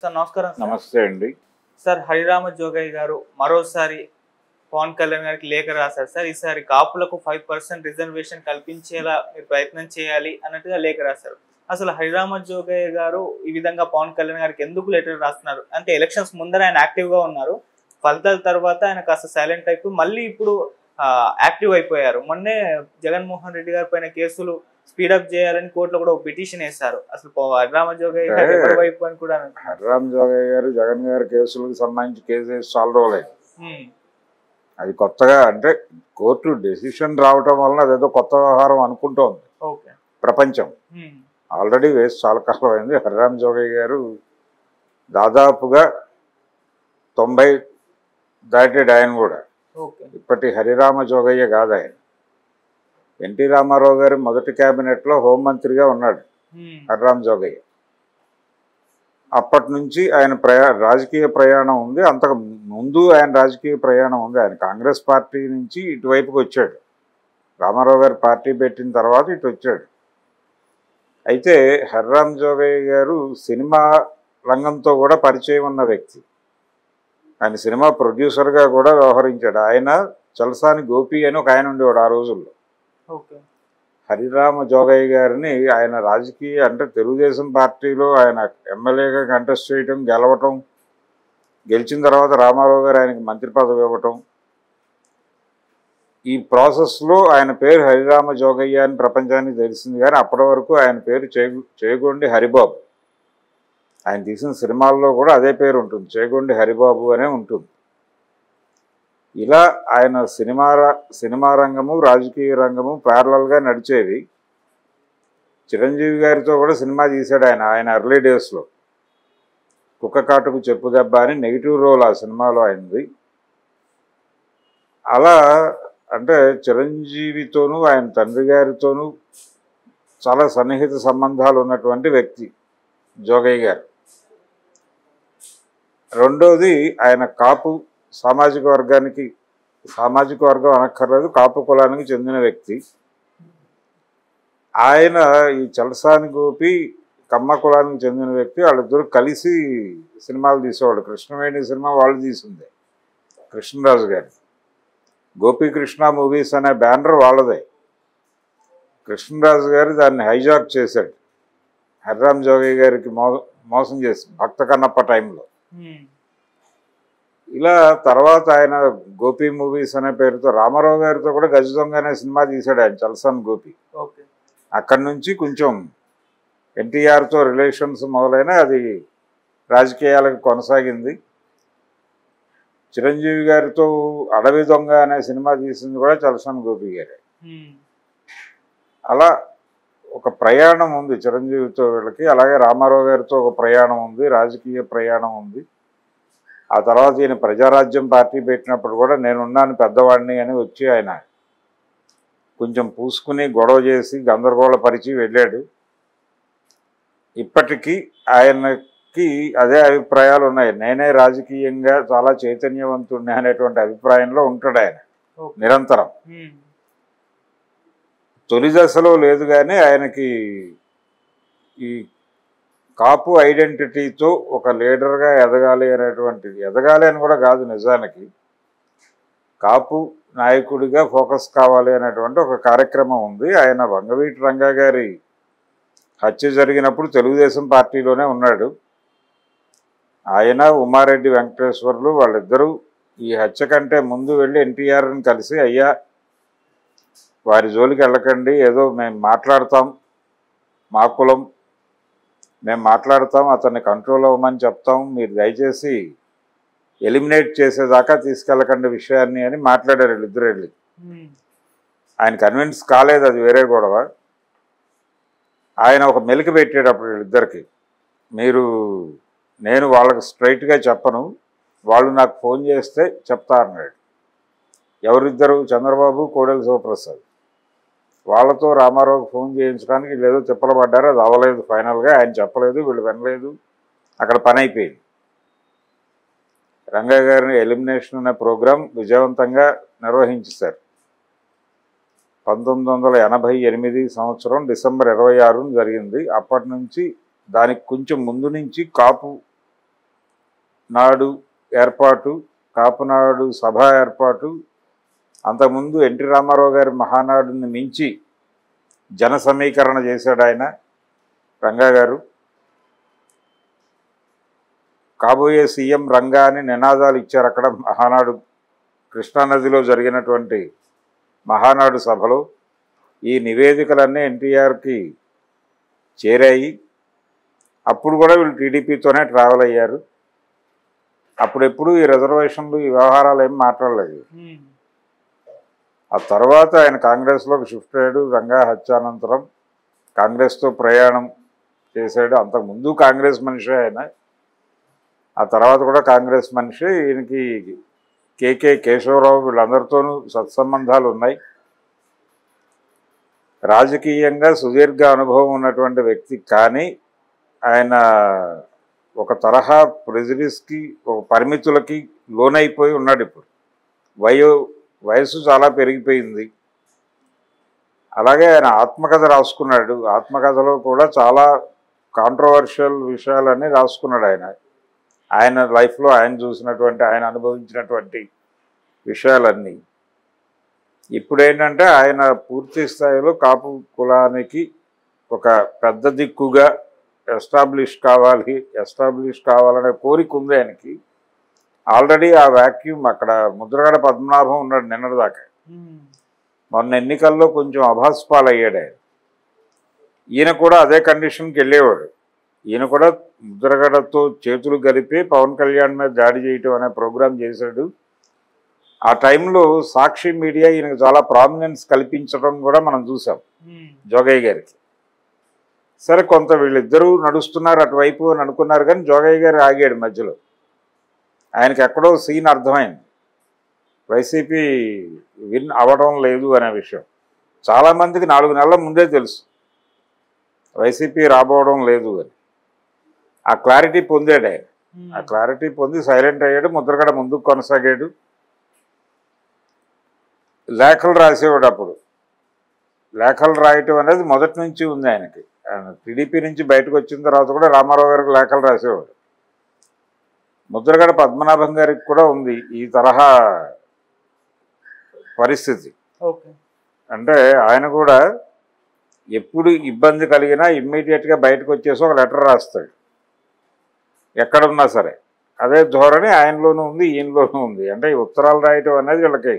Sir నమస్కారం sir. నమస్తే అండి. సార్ హరిరామ జోగయ్య గారు మరోసారి పవన్ కళ్యాణ్ గారికి లేఖ రాశారు సార్. ఈసారి కాపులకు 5% రిజర్వేషన్ కల్పించేలా మీరు ప్రయత్నం చేయాలి అన్నట్టుగా లేఖ రాశారు. అసలు హరిరామ జోగయ్య గారు ఈ విధంగా పవన్ కళ్యాణ్ గారికి ఎందుకు లెటర్ రాస్తున్నారు? అంటే ఎలక్షన్స్ ముందర ఆయన యాక్టివ్ గా ఉన్నారు, ఫలితాల తర్వాత ఆయన కాస్త సైలెంట్ అయిపోయి మళ్ళీ ఇప్పుడు యాక్టివ్ అయిపోయారు. మొన్నే జగన్మోహన్ రెడ్డి గారి పైన కేసులు స్పీడప్ చేయాలని కోర్టులో కూడా ఒక పిటిషన్ వేశారు. అసలు హరిరామ జోగయ్య గారు ఎవరి వైపు అని కూడా హరిరామ జోగయ్య గారు జగన్ గారి కేసులకు సంబంధించి కేసు వేసి చాలా రోజులైంది. అది కొత్తగా అంటే కోర్టు డెసిషన్ రావటం వలన అదేదో కొత్త వ్యవహారం అనుకుంటోంది ప్రపంచం. ఆల్రెడీ వేసి చాలా కాలం అయింది. హరిరామ జోగయ్య గారు దాదాపుగా 90 దాటాడు ఆయన కూడా. ఇప్పటి హరిరామ జోగయ్య కాదు ఆయన. ఎన్టీ రామారావు గారు మొదటి క్యాబినెట్లో హోంమంత్రిగా ఉన్నాడు హరిరామ జోగయ్య. అప్పటి నుంచి ఆయన రాజకీయ ప్రయాణం ఉంది. అంతకు ముందు ఆయన రాజకీయ ప్రయాణం ఉంది. ఆయన కాంగ్రెస్ పార్టీ నుంచి ఇటువైపుకి వచ్చాడు. రామారావు గారు పార్టీ పెట్టిన తర్వాత ఇటు వచ్చాడు. అయితే హరిరామ జోగయ్య గారు సినిమా రంగంతో కూడా పరిచయం ఉన్న వ్యక్తి. ఆయన సినిమా ప్రొడ్యూసర్గా కూడా వ్యవహరించాడు. ఆయన చలసాని గోపి అని ఒక ఆయన ఉండేవాడు ఆ రోజుల్లో. హరిరామ జోగయ్య గారిని ఆయన రాజకీయ అంటే తెలుగుదేశం పార్టీలో ఆయన ఎమ్మెల్యేగా కంటెస్ట్ చేయటం, గెలవటం, గెలిచిన తర్వాత రామారావు గారు ఆయనకి మంత్రి పదవి ఇవ్వటం, ఈ ప్రాసెస్లో ఆయన పేరు హరిరామ జోగయ్య అని ప్రపంచానికి తెలిసింది. కానీ అప్పటి వరకు ఆయన పేరు చేగొండి హరిబాబు. ఆయన తీసిన సినిమాల్లో కూడా అదే పేరు ఉంటుంది, చేగొండి హరిబాబు అనే ఉంటుంది. ఇలా ఆయన సినిమా రంగము రాజకీయ రంగము ప్యారలల్గా నడిచేది. చిరంజీవి గారితో కూడా సినిమా తీశాడు ఆయన ఎర్లీ డేస్లో. కుక్క కాటుకు చెప్పు దెబ్బ అని నెగిటివ్ రోల్ ఆ సినిమాలో ఆయనది. అలా అంటే చిరంజీవితోనూ ఆయన తండ్రి గారితోనూ చాలా సన్నిహిత సంబంధాలు ఉన్నటువంటి వ్యక్తి జోగయ్య గారు. రెండోది ఆయన కాపు సామాజిక వర్గం అనక్కర్లేదు, కాపు కులానికి చెందిన వ్యక్తి. ఆయన ఈ చలసాని గోపి కమ్మ కులానికి చెందిన వ్యక్తి. వాళ్ళిద్దరూ కలిసి సినిమాలు తీసేవాళ్ళు. కృష్ణవేణి సినిమా వాళ్ళు తీసిందే, కృష్ణరాజు గారి. గోపీకృష్ణ మూవీస్ అనే బ్యానర్ వాళ్ళదే. కృష్ణరాజు గారు దాన్ని హైజాక్ చేశాడు హరిరామ జోగయ్య గారికి మోసం చేసి భక్త కన్నప్ప టైంలో. ఇలా తర్వాత ఆయన గోపి మూవీస్ అనే పేరుతో రామారావు గారితో కూడా గజ దొంగ అనే సినిమా తీశాడు ఆయన, చలసాని గోపి. అక్కడి నుంచి కొంచెం ఎన్టీఆర్తో రిలేషన్స్ మొదలైన అది రాజకీయాలకు కొనసాగింది. చిరంజీవి గారితో అడవి దొంగ అనే సినిమా తీసింది కూడా చలసాని గోపి గారే. అలా ఒక ప్రయాణం ఉంది చిరంజీవితో వీళ్ళకి. అలాగే రామారావు గారితో ఒక ప్రయాణం ఉంది, రాజకీయ ప్రయాణం ఉంది. ఆ తర్వాత ఈయన ప్రజారాజ్యం పార్టీ పెట్టినప్పుడు కూడా నేనున్నాను పెద్దవాడిని అని వచ్చి ఆయన కొంచెం పూసుకుని గొడవ చేసి గందరగోళపరిచి వెళ్ళాడు. ఇప్పటికీ ఆయనకి అదే అభిప్రాయాలు ఉన్నాయి. నేనే రాజకీయంగా చాలా చైతన్యవంతుడిని అనేటువంటి అభిప్రాయంలో ఉంటాడు ఆయన నిరంతరం. తొలి దశలో లేదు కానీ ఆయనకి ఈ కాపు ఐడెంటిటీతో ఒక లీడర్గా ఎదగాలి అని కూడా కాదు, నిజానికి కాపు నాయకుడిగా ఫోకస్ కావాలి అనేటువంటి ఒక కార్యక్రమం ఉంది. ఆయన వంగవీటి రంగా గారి హత్య జరిగినప్పుడు తెలుగుదేశం పార్టీలోనే ఉన్నాడు. ఆయన ఉమారెడ్డి వెంకటేశ్వర్లు వాళ్ళిద్దరూ ఈ హత్య కంటే ముందు వెళ్ళి ఎన్టీఆర్ని కలిసి, అయ్యా వారి జోలికి వెళ్ళకండి, ఏదో మేము మాట్లాడతాం, మా కులం మేము మాట్లాడతాం, అతన్ని కంట్రోల్ అవ్వమని చెప్తాం, మీరు దయచేసి ఎలిమినేట్ చేసేదాకా తీసుకెళ్ళకండి విషయాన్ని అని మాట్లాడారు వీళ్ళిద్దరు వెళ్ళి. ఆయన కన్విన్స్ కాలేదు, అది వేరే గొడవ. ఆయన ఒక మెలిక పెట్టాడు అప్పుడు వీళ్ళిద్దరికి. నేను వాళ్ళకి స్ట్రైట్గా చెప్పను, వాళ్ళు నాకు ఫోన్ చేస్తే చెప్తా అన్నాడు. ఎవరిద్దరు? చంద్రబాబు, కోడెల శివప్రసాద్. వాళ్ళతో రామారావుకి ఫోన్ చేయించడానికి వీళ్ళు ఏదో తిప్పలు పడ్డారు. అది అవ్వలేదు. ఫైనల్గా ఆయన చెప్పలేదు, వీళ్ళు వినలేదు, అక్కడ పని అయిపోయింది. రంగా గారిని ఎలిమినేషన్ అనే ప్రోగ్రాం విజయవంతంగా నిర్వహించేశారు. 1988 సంవత్సరం డిసెంబర్ 26 జరిగింది. అప్పటి నుంచి దానికి కొంచెం ముందు నుంచి కాపు నాడు ఏర్పాటు, కాపునాడు సభ ఏర్పాటు, అంతకుముందు ఎన్టీ రామారావు గారి మహానాడుని మించి జన సమీకరణ చేశాడు ఆయన రంగా గారు. కాబోయే సీఎం రంగా అని నినాదాలు ఇచ్చారు అక్కడ మహానాడు కృష్ణానదిలో జరిగినటువంటి మహానాడు సభలో. ఈ నివేదికలన్నీ ఎన్టీఆర్కి చేరాయి. అప్పుడు కూడా వీళ్ళు టీడీపీతోనే ట్రావెల్ అయ్యారు. అప్పుడెప్పుడు ఈ రిజర్వేషన్లు ఈ వ్యవహారాలు ఏం మాట్లాడలేదు. ఆ తర్వాత ఆయన కాంగ్రెస్లోకి షిఫ్ట్ అయ్యాడు. రంగా హత్యానంతరం కాంగ్రెస్తో ప్రయాణం చేశాడు. అంతకుముందు కాంగ్రెస్ మనిషి ఆయన, ఆ తర్వాత కూడా కాంగ్రెస్ మనిషి. ఈయనకి కేకే కేశవరావు వీళ్ళందరితోనూ సత్సంబంధాలు ఉన్నాయి. రాజకీయంగా సుదీర్ఘ అనుభవం ఉన్నటువంటి వ్యక్తి, కానీ ఆయన ఒక తరహా ప్రెజుడిస్కి, ఒక పరిమితులకి లోనైపోయి ఉన్నాడు. ఇప్పుడు వయసు చాలా పెరిగిపోయింది. అలాగే ఆయన ఆత్మకథ రాసుకున్నాడు. ఆత్మకథలో కూడా చాలా కాంట్రవర్షియల్ విషయాలన్నీ రాసుకున్నాడు. ఆయన లైఫ్లో ఆయన చూసినటువంటి, ఆయన అనుభవించినటువంటి విషయాలన్నీ. ఇప్పుడు ఏంటంటే ఆయన పూర్తి స్థాయిలో కాపు కులానికి ఒక పెద్ద దిక్కుగా ఎస్టాబ్లిష్ కావాలనే కోరిక ఉంది ఆయనకి. ఆల్రెడీ ఆ వాక్యూమ్ అక్కడ ముద్రగడ పద్మనాభం ఉన్నాడు నిన్నటిదాకా. మొన్న ఎన్నికల్లో కొంచెం అభాస్పాలయ్యాడు ఆయన. ఈయన కూడా అదే కండిషన్కి వెళ్ళేవాడు. ఈయన కూడా ముద్రగడతో చేతులు కలిపి పవన్ కళ్యాణ్ మీద దాడి చేయటం అనే ప్రోగ్రాం చేశాడు. ఆ టైంలో సాక్షి మీడియా ఈయనకు చాలా ప్రామినెన్స్ కల్పించడం కూడా మనం చూసాం జోగయ్య గారికి. సరే, కొంత వీళ్ళిద్దరూ నడుస్తున్నారు అటువైపు అని అనుకున్నారు, కానీ జోగయ్య గారు ఆగాడు మధ్యలో. ఆయనకి ఎక్కడో సీన్ అర్థమైంది, వైసీపీ విన్ అవ్వడం లేదు అనే విషయం. చాలామందికి 4 నెలల ముందే తెలుసు వైసీపీ రాబోవడం లేదు అని. ఆ క్లారిటీ పొందాడు ఆయన. ఆ క్లారిటీ పొంది సైలెంట్ అయ్యాడు. ముద్రగడ ముందుకు కొనసాగాడు. లేఖలు రాసేవాడు. అప్పుడు లేఖలు రాయటం అనేది మొదటి నుంచి ఉంది ఆయనకి. ఆయన టీడీపీ నుంచి బయటకు వచ్చిన తర్వాత కూడా రామారావు గారికి లేఖలు రాసేవాడు. ముద్రగడ పద్మనాభం గారికి కూడా ఉంది ఈ తరహా పరిస్థితి. అంటే ఆయన కూడా ఎప్పుడు ఇబ్బంది కలిగినా ఇమ్మీడియట్గా బయటకు వచ్చేసి ఒక లెటర్ రాస్తాడు ఎక్కడున్నా సరే. అదే ధోరణి ఆయనలోనూ ఉంది, ఈయనలోనూ ఉంది. అంటే ఈ ఉత్తరాలు రాయటం అనేది వీళ్ళకి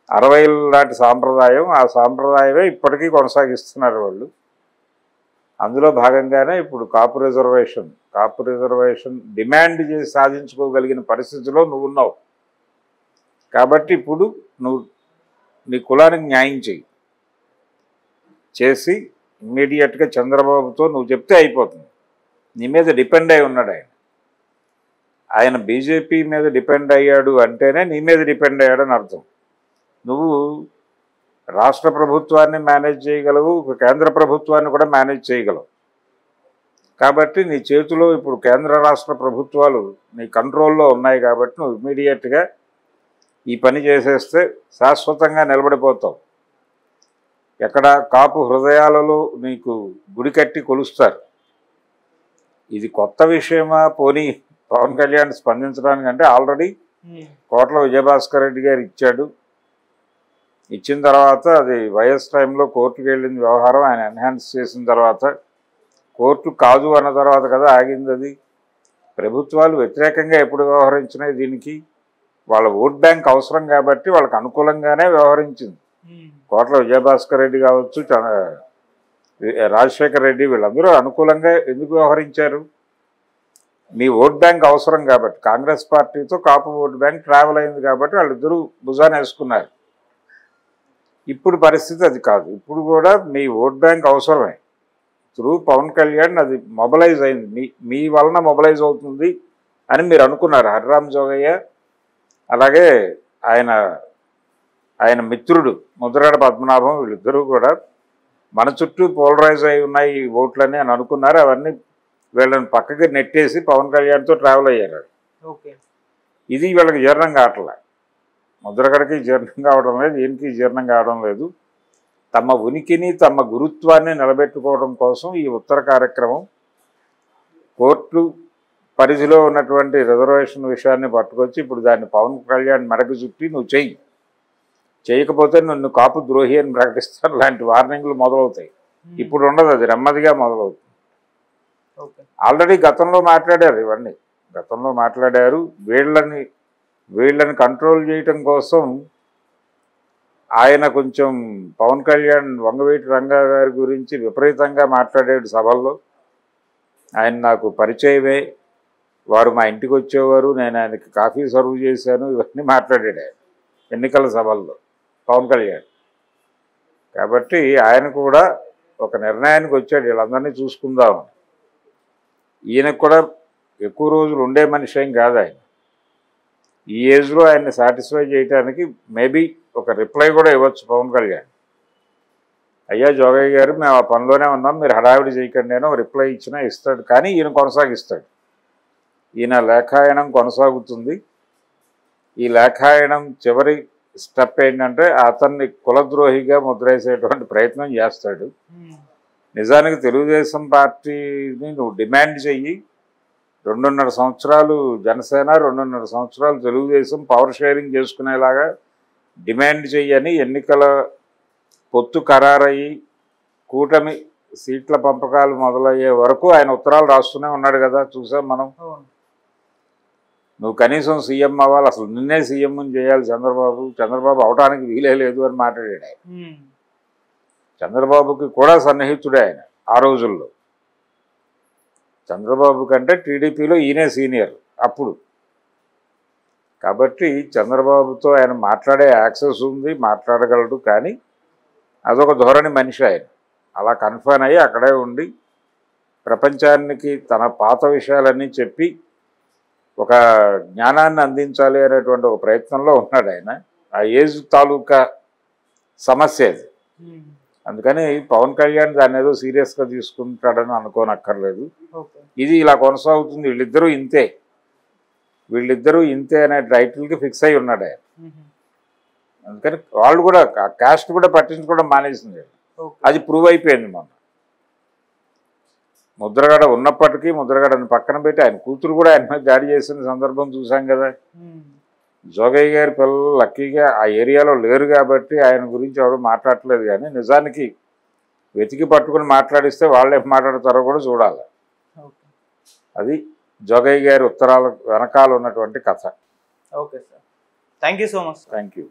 60 లాంటి సాంప్రదాయం. ఆ సాంప్రదాయమే ఇప్పటికీ కొనసాగిస్తున్నారు వాళ్ళు. అందులో భాగంగానే ఇప్పుడు కాపు రిజర్వేషన్ డిమాండ్ చేసి సాధించుకోగలిగిన పరిస్థితిలో నువ్వు ఉన్నావు. కాబట్టి ఇప్పుడు నువ్వు నీ కులానికి న్యాయం చేసి ఇమ్మీడియట్గా చంద్రబాబుతో నువ్వు చెప్తే అయిపోతుంది. నీ మీద డిపెండ్ అయి ఉన్నాడు ఆయన బీజేపీ మీద డిపెండ్ అయ్యాడు అంటేనే నీ మీద డిపెండ్ అయ్యాడని అర్థం. నువ్వు రాష్ట్ర ప్రభుత్వాన్ని మేనేజ్ చేయగలవు, కేంద్ర ప్రభుత్వాన్ని కూడా మేనేజ్ చేయగలవు. కాబట్టి నీ చేతిలో ఇప్పుడు కేంద్ర రాష్ట్ర ప్రభుత్వాలు నీ కంట్రోల్లో ఉన్నాయి. కాబట్టి నువ్వు ఇమ్మీడియట్గా ఈ పని చేసేస్తే శాశ్వతంగా నిలబడిపోతావు. ఎక్కడ కాపు హృదయాలలో నీకు గుడి కట్టి కొలుస్తారు. ఇది కొత్త విషయమా? పోనీ పవన్ కళ్యాణ్ స్పందించడానికంటే ఆల్రెడీ కోట్ల విజయభాస్కర్ రెడ్డి గారు ఇచ్చాడు. ఇచ్చిన తర్వాత అది వైఎస్ టైంలో కోర్టుకు వెళ్ళిన వ్యవహారం. ఆయన ఎన్హాన్స్ చేసిన తర్వాత కోర్టు కాదు అన్న తర్వాత కదా ఆగింది. అది ప్రభుత్వాలు వ్యతిరేకంగా ఎప్పుడు వ్యవహరించినాయి దీనికి? వాళ్ళ ఓట్ బ్యాంక్ అవసరం కాబట్టి వాళ్ళకి అనుకూలంగానే వ్యవహరించింది. కోట్ల విజయభాస్కర్ రెడ్డి కావచ్చు, రాజశేఖర్ రెడ్డి, వీళ్ళందరూ అనుకూలంగా ఎందుకు వ్యవహరించారు? మీ ఓట్ బ్యాంక్ అవసరం కాబట్టి. కాంగ్రెస్ పార్టీతో కాపు ఓట్ బ్యాంక్ ట్రావెల్ అయింది కాబట్టి వాళ్ళిద్దరూ భుజాన్ని వేసుకున్నారు. ఇప్పుడు పరిస్థితి అది కాదు. ఇప్పుడు కూడా మీ ఓట్ బ్యాంక్ అవసరమే. త్రూ పవన్ కళ్యాణ్ అది మొబలైజ్ అయింది. మీ వలన మొబలైజ్ అవుతుంది అని మీరు అనుకున్నారు. హరిరామ్ జోగయ్య అలాగే ఆయన మిత్రుడు ముద్రగడ పద్మనాభం వీళ్ళిద్దరూ కూడా మన చుట్టూ పోలరైజ్ అయి ఉన్నాయి ఈ ఓట్లని అని అనుకున్నారు. అవన్నీ వీళ్ళని పక్కకి నెట్టేసి పవన్ కళ్యాణ్తో ట్రావెల్ అయ్యారు. ఇది వీళ్ళకి జీర్ణం కావట్లే. ముద్రగడకి జీర్ణం కావడం లేదు, ఈయనకి జీర్ణం కావడం లేదు. తమ ఉనికిని తమ గురుత్వాన్ని నిలబెట్టుకోవడం కోసం ఈ ఉత్తర కార్యక్రమం కోర్టు పరిధిలో ఉన్నటువంటి రిజర్వేషన్ విషయాన్ని పట్టుకొచ్చి ఇప్పుడు దాన్ని పవన్ కళ్యాణ్ మెడకు చుట్టి నువ్వు చెయ్యి, చేయకపోతే నిన్ను కాపు ద్రోహి అని ప్రకటిస్తారు లాంటి వార్నింగ్లు మొదలవుతాయి. ఇప్పుడు ఉండదు, అది నెమ్మదిగా మొదలవుతుంది. ఆల్రెడీ గతంలో మాట్లాడారు, ఇవన్నీ గతంలో మాట్లాడారు. వీళ్ళని కంట్రోల్ చేయటం కోసం ఆయన కొంచెం పవన్ కళ్యాణ్ వంగవీటి రంగా గారి గురించి విపరీతంగా మాట్లాడాడు సభల్లో. ఆయన నాకు పరిచయమే, వారు మా ఇంటికి వచ్చేవారు, నేను ఆయనకి కాఫీ సర్వ్ చేశాను, ఇవన్నీ మాట్లాడాడు ఆయన ఎన్నికల సభల్లో పవన్ కళ్యాణ్. కాబట్టి ఆయన కూడా ఒక నిర్ణయానికి వచ్చాడు, వీళ్ళందరినీ చూసుకుందామని. ఈయనకు కూడా ఎక్కువ రోజులు ఉండే మనిషి ఏం కాదు ఆయన. ఈ ఏజ్లో ఆయన్ని సాటిస్ఫై చేయడానికి మేబీ ఒక రిప్లై కూడా ఇవ్వచ్చు పవన్ కళ్యాణ్. అయ్యా జోగయ్య గారు, మేము ఆ పనిలోనే ఉన్నాం, మీరు హడావిడి చేయకండి అని రిప్లై ఇచ్చినా ఇస్తాడు. కానీ ఈయన కొనసాగిస్తాడు. ఈయన లేఖాయనం కొనసాగుతుంది. ఈ లేఖాయనం చివరి స్టెప్ ఏంటంటే అతన్ని కులద్రోహిగా ముద్రేసేటువంటి ప్రయత్నం చేస్తాడు. నిజానికి తెలుగుదేశం పార్టీని నువ్వు డిమాండ్ చెయ్యి, 2.5 సంవత్సరాలు జనసేన, 2.5 సంవత్సరాలు తెలుగుదేశం పవర్ షేరింగ్ చేసుకునేలాగా డిమాండ్ చెయ్యని ఎన్నికల పొత్తు ఖరారయ్యి కూటమి సీట్ల పంపకాలు మొదలయ్యే వరకు ఆయన ఉత్తరాలు రాస్తూనే ఉన్నాడు కదా, చూసాం మనం. నువ్వు కనీసం సీఎం అవ్వాలి, అసలు నిన్నే సీఎంని చేయాలి చంద్రబాబు అవటానికి వీలే లేదు అని మాట్లాడాడు ఆయన. చంద్రబాబుకి కూడా సన్నిహితుడే ఆయన ఆ రోజుల్లో. చంద్రబాబు కంటే టీడీపీలో ఈయనే సీనియర్ అప్పుడు. కాబట్టి చంద్రబాబుతో ఆయన మాట్లాడే యాక్సెస్ ఉంది, మాట్లాడగలడు. కానీ అదొక ధోరణి మనిషి ఆయన. అలా కన్ఫర్మ్ అయ్యి అక్కడే ఉండి ప్రపంచానికి తన పాత విషయాలన్నీ చెప్పి ఒక జ్ఞానాన్ని అందించాలి అనేటువంటి ఒక ప్రయత్నంలో ఉన్నాడు ఆయన. ఆ ఏజ్ తాలూకా సమస్య అది. అందుకని పవన్ కళ్యాణ్ దాన్ని ఏదో సీరియస్గా తీసుకుంటాడని అనుకోనక్కర్లేదు. ఇది ఇలా కొనసాగుతుంది, వీళ్ళిద్దరూ ఇంతే అనే టైటిల్కి ఫిక్స్ అయి ఉన్నాడు ఆయన. అందుకని వాళ్ళు కూడా కాస్ట్ కూడా పట్టించుకోవడం మానేసింది. అది ప్రూవ్ అయిపోయింది. మొన్న ముద్రగడ ఉన్నప్పటికీ ముద్రగడని పక్కన పెట్టి ఆయన కూతురు కూడా ఆయన మీద దాడి చేసిన సందర్భం చూసాం కదా. జోగయ్య గారి పిల్లలు లక్కీగా ఆ ఏరియాలో లేరు కాబట్టి ఆయన గురించి ఎవరు మాట్లాడట్లేదు. కానీ నిజానికి వెతికి పట్టుకుని మాట్లాడిస్తే వాళ్ళు ఏం మాట్లాడతారో కూడా చూడాలి. అది జోగయ్య గారి ఉత్తరాల వెనకాల ఉన్నటువంటి కథ. Okay sir, thank you so much. Thank you.